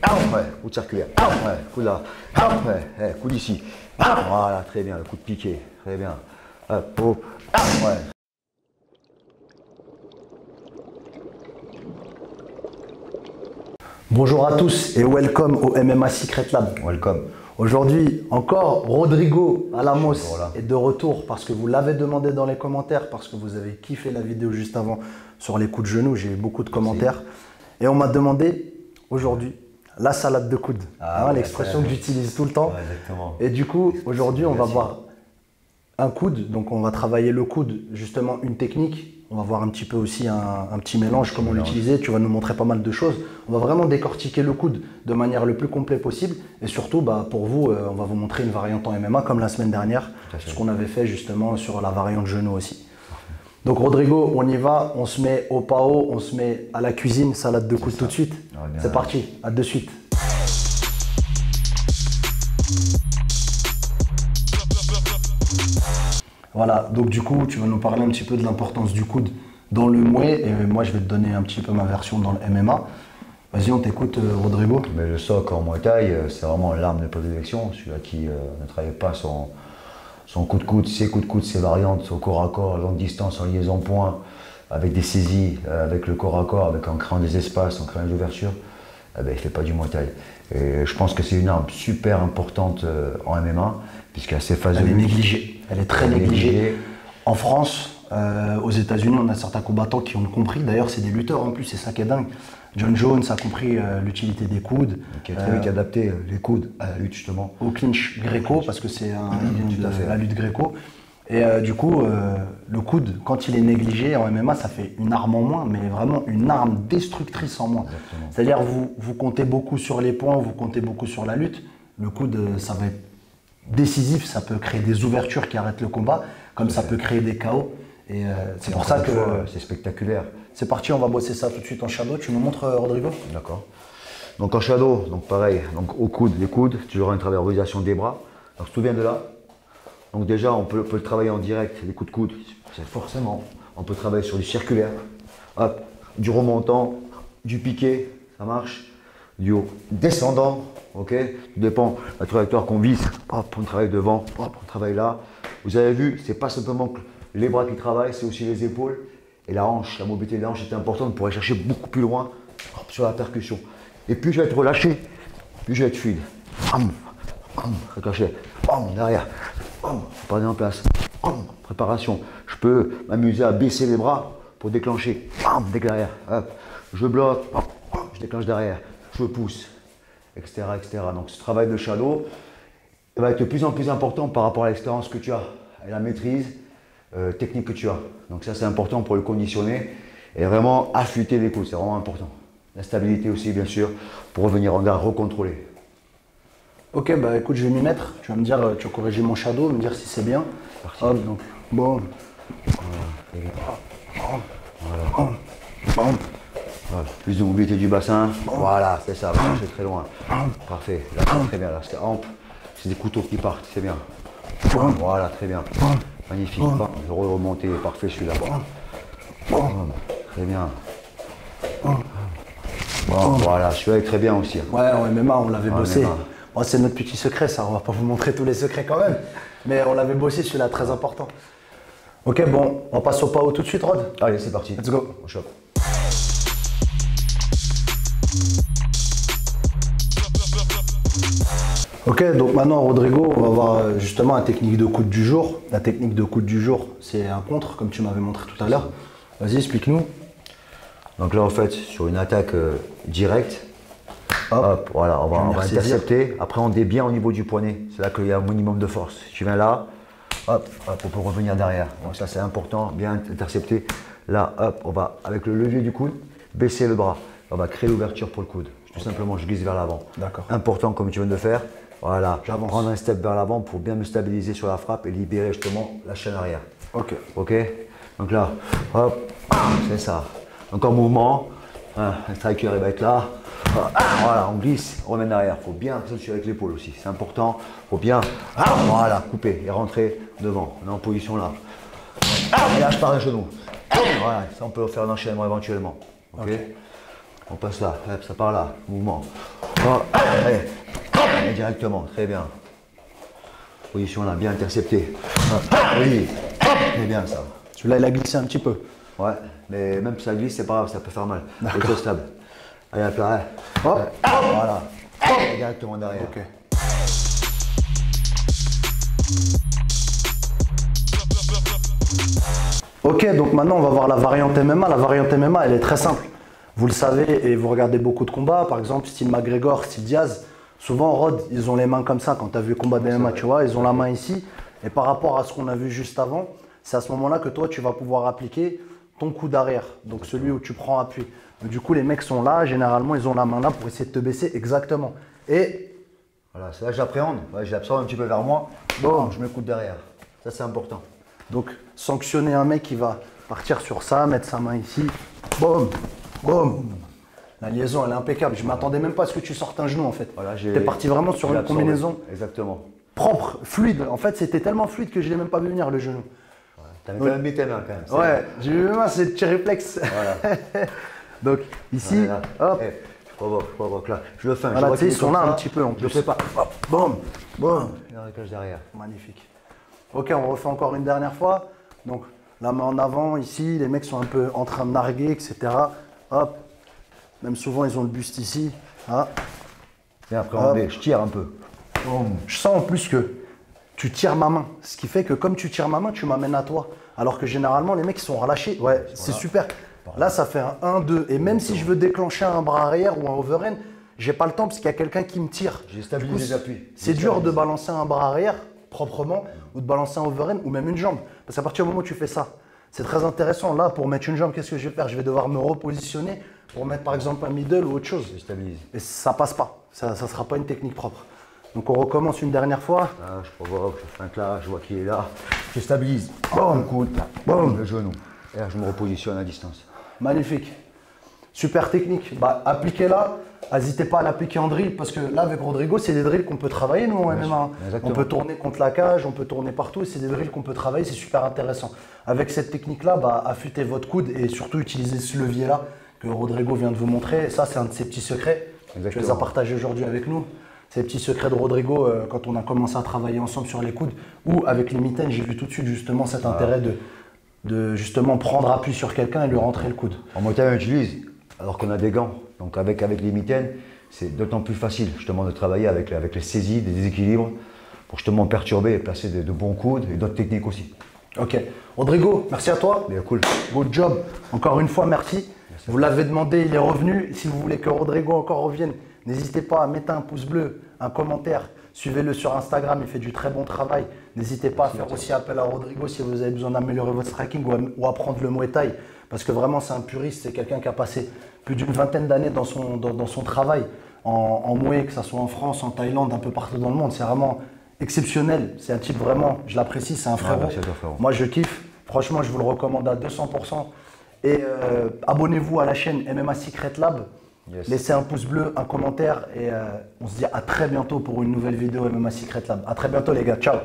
Ouais, coude circulaire. Ouais, coude là. Ouais, coude ici. Voilà, très bien, le coup de piqué. Très bien. Hop, hop. Ouais. Bonjour à tous et welcome au MMA Secret Lab. Welcome. Aujourd'hui, encore Rodrigo Alamos Voilà. est de retour parce que vous l'avez demandé dans les commentaires, parce que vous avez kiffé la vidéo juste avant sur les coups de genoux. J'ai eu beaucoup de commentaires. Et on m'a demandé aujourd'hui la salade de coude. Ah, l'expression que j'utilise tout le temps. Ouais, exactement. Et du coup, aujourd'hui, on va voir un coude. Donc, on va travailler le coude, justement, une technique. On va voir un petit peu aussi un petit mélange, comment l'utiliser. Tu vas nous montrer pas mal de choses. On va vraiment décortiquer le coude de manière le plus complet possible. Et surtout, pour vous, on va vous montrer une variante en MMA comme la semaine dernière, ce qu'on avait fait justement sur la variante genou aussi. Donc Rodrigo, on y va, on se met au PAO, on se met à la cuisine, salade de coude tout de suite. C'est parti, à de suite. Voilà, donc du coup, tu vas nous parler un petit peu de l'importance du coude dans le Muay et moi je vais te donner un petit peu ma version dans le MMA. Vas-y, on t'écoute Rodrigo. Mais le soc en Muay Thai, c'est vraiment l'arme de prédilection. Celui-là qui ne travaille pas son coup de coude, ses coups de coude, ses variantes au corps à corps, longue distance, en liaison point, avec des saisies, avec le corps à corps, avec en créant des espaces, en créant des ouvertures, il ne fait pas du Muay Thai. Et je pense que c'est une arme super importante en MMA, puisqu'il y a ces phases de lutte. Elle est négligée, elle est très négligée. En France, aux États-Unis, on a certains combattants qui ont compris. D'ailleurs, c'est des lutteurs en plus, c'est ça qui est dingue. John Jones a compris l'utilité des coudes. Qui a très vite adapté les coudes à la lutte justement. Au clinch gréco, parce que c'est la lutte gréco. Et du coup, le coude, quand il est négligé en MMA, ça fait une arme en moins, mais vraiment une arme destructrice en moins. C'est-à-dire vous comptez beaucoup sur les points, vous comptez beaucoup sur la lutte. Le coude, ça va être décisif, ça peut créer des ouvertures qui arrêtent le combat, comme ça peut créer des KO. Et c'est pour ça que c'est spectaculaire. C'est parti, on va bosser ça tout de suite en shadow. Tu nous montres Rodrigo? D'accord. Donc en shadow, donc pareil, donc au coude, les coudes, toujours une travaillisation des bras. Donc je te souviens de là. Donc déjà, on peut le travailler en direct, les coups de coude, c'est forcément. On peut travailler sur du circulaire, hop, du remontant, du piqué, ça marche, du haut descendant, ok, tout dépend de la trajectoire qu'on vise, hop, on travaille devant, hop, on travaille là. Vous avez vu, c'est pas simplement que les bras qui travaillent, c'est aussi les épaules et la hanche. La mobilité de la hanche est importante pour aller chercher beaucoup plus loin, hop, sur la percussion. Et plus je vais être relâché, plus je vais être fluide. Caché, derrière. Pas en place. Préparation. Je peux m'amuser à baisser les bras pour déclencher. Dès derrière. Hop. Je bloque. Je déclenche derrière. Je pousse. Etc. Donc ce travail de shadow va être de plus en plus important par rapport à l'expérience que tu as et la maîtrise technique que tu as. Donc ça c'est important pour le conditionner et vraiment affûter les coudes. C'est vraiment important. La stabilité aussi bien sûr pour revenir en garde recontrôlé. Ok, écoute, je vais m'y mettre. Tu vas me dire, tu vas corriger mon shadow, me dire si c'est bien. Hop, donc, bon. Voilà. Plus de mobilité du bassin. Voilà, c'est ça, va chercher très loin. Parfait, là c'est très bien, là c'est ample. C'est des couteaux qui partent, c'est bien. Voilà, très bien. Magnifique. Je remonter, parfait celui-là. Très bien. Voilà, celui-là est très bien aussi. Ouais, en MMA, on l'avait bossé. Bon, c'est notre petit secret, ça, on va pas vous montrer tous les secrets quand même. Mais on l'avait bossé, celui-là, très important. Ok, bon, on passe au PAO tout de suite, Rod. Allez, c'est parti. Let's go. On chope. Ok, donc maintenant, Rodrigo, on va voir justement la technique de coude du jour. La technique de coude du jour, c'est un contre, comme tu m'avais montré tout à l'heure. Vas-y, explique-nous. Donc là, en fait, sur une attaque directe, hop, voilà, on va intercepter. Après, on est bien au niveau du poignet. C'est là qu'il y a un minimum de force. Si tu viens là, hop, on peut revenir derrière. Donc ça, c'est important, bien intercepter. Là, hop, on va, avec le levier du coude, baisser le bras. On va créer l'ouverture pour le coude. Tout simplement, je glisse vers l'avant. D'accord. Important, comme tu viens de le faire. Voilà, j'avance. Prendre un step vers l'avant pour bien me stabiliser sur la frappe et libérer justement la chaîne arrière. Ok. Ok. Donc là, hop, c'est ça. Donc en mouvement, le striker il va être là. Voilà, on glisse, on remet derrière. Il faut bien s'assurer avec l'épaule aussi, c'est important. Il faut bien, voilà, couper et rentrer devant. On est en position là. Et là, je pars d'un genou. Voilà, ça on peut faire un enchaînement éventuellement. Ok. On passe là, hop, ça part là, mouvement. Oh, allez. Et directement, très bien. Position là, bien intercepté. Oui, très bien ça. Celui-là, il a glissé un petit peu. Ouais, mais même si ça glisse, c'est pas grave, ça peut faire mal. D'accord. Stable. Allez, à plat. Voilà. Et directement derrière. Ok. Ok, donc maintenant on va voir la variante MMA. La variante MMA, elle est très simple. Vous le savez et vous regardez beaucoup de combats, par exemple style McGregor, style Diaz. Souvent, Rod, ils ont les mains comme ça quand tu as vu le combat de MMA, tu vois, ils ont la main ici. Et par rapport à ce qu'on a vu juste avant, c'est à ce moment-là que toi, tu vas pouvoir appliquer ton coup d'arrière, donc celui où tu prends appui. Donc, du coup, les mecs sont là, généralement, ils ont la main là pour essayer de te baisser exactement. Et voilà, c'est là que j'appréhende. Ouais, je l'absorbe un petit peu vers moi. Bon, je mets le coup de derrière. Ça, c'est important. donc, sanctionner un mec qui va partir sur ça, mettre sa main ici, boum, boum. La liaison, elle est impeccable. Je ne m'attendais même pas à ce que tu sortes un genou, en fait. Voilà, tu es parti vraiment sur une combinaison exactement. propre, fluide. En fait, c'était tellement fluide que je ne l'ai même pas vu venir, le genou. Ouais, tu avais quand même mis tes mains, quand même. Ouais, j'ai vu mes mains, c'est petit réflexe. Voilà. Donc, ici, voilà, hop. Je provoque là. Je le fais. Voilà, tu sais, ils sont là un petit peu. Je ne sais pas. Hop, boum, boum. Et un réglage derrière. Magnifique. Ok, on refait encore une dernière fois. Donc, la main en avant, ici, les mecs sont un peu en train de narguer, etc. Hop. Même souvent, ils ont le buste ici. Ah. Et après, je tire un peu. Boum. Je sens en plus que tu tires ma main. Ce qui fait que comme tu tires ma main, tu m'amènes à toi. Alors que généralement, les mecs ils sont relâchés. Ouais, c'est super. Là, ça fait un 1-2. Et même si je veux déclencher un bras arrière ou un overhand, j'ai pas le temps parce qu'il y a quelqu'un qui me tire. J'ai stabilisé les appuis. C'est dur de balancer un bras arrière proprement ou de balancer un overhand ou même une jambe. Parce qu'à partir du moment où tu fais ça, c'est très intéressant. Là, pour mettre une jambe, qu'est-ce que je vais faire? Je vais devoir me repositionner pour mettre par exemple un middle ou autre chose. Je stabilise. Et ça passe pas. Ça sera pas une technique propre. Donc on recommence une dernière fois. Là, je provoque, je fais un là, je vois qu'il est là. Je stabilise. Boum, coude. Boum, le genou. Et là, je me repositionne à distance. Magnifique. Super technique. Bah, appliquez-la. N'hésitez pas à l'appliquer en drill parce que là, avec Rodrigo, c'est des drills qu'on peut travailler, nous, en MMA. On peut tourner contre la cage, on peut tourner partout et c'est des drills qu'on peut travailler, c'est super intéressant. Avec cette technique-là, bah, affûtez votre coude et surtout utilisez ce levier-là que Rodrigo vient de vous montrer. Et ça, c'est un de ses petits secrets. Tu les as partagés aujourd'hui avec nous. Ces petits secrets de Rodrigo quand on a commencé à travailler ensemble sur les coudes ou avec les mitaines, j'ai vu tout de suite justement cet intérêt de justement prendre appui sur quelqu'un et lui rentrer le coude. En montagne, on utilise alors qu'on a des gants. Donc avec les mitaines, c'est d'autant plus facile justement de travailler avec les saisies, des déséquilibres pour justement perturber et placer de bons coudes et d'autres techniques aussi. Ok. Rodrigo, merci à toi. Bien cool. Good job. Encore une fois, merci. Vous l'avez demandé, il est revenu. Si vous voulez que Rodrigo encore revienne, n'hésitez pas à mettre un pouce bleu, un commentaire. Suivez-le sur Instagram, il fait du très bon travail. N'hésitez pas à faire aussi appel à Rodrigo si vous avez besoin d'améliorer votre striking ou apprendre le Muay Thai. Parce que vraiment, c'est un puriste, c'est quelqu'un qui a passé plus d'une vingtaine d'années dans son travail en Muay, que ce soit en France, en Thaïlande, un peu partout dans le monde. C'est vraiment exceptionnel. C'est un type vraiment, je l'apprécie, c'est un frérot. Merci à toi, frérot. Moi, je kiffe. Franchement, je vous le recommande à 200%. Et abonnez-vous à la chaîne MMA Secret Lab. Yes. Laissez un pouce bleu, un commentaire et on se dit à très bientôt pour une nouvelle vidéo MMA Secret Lab. À très bientôt les gars, ciao.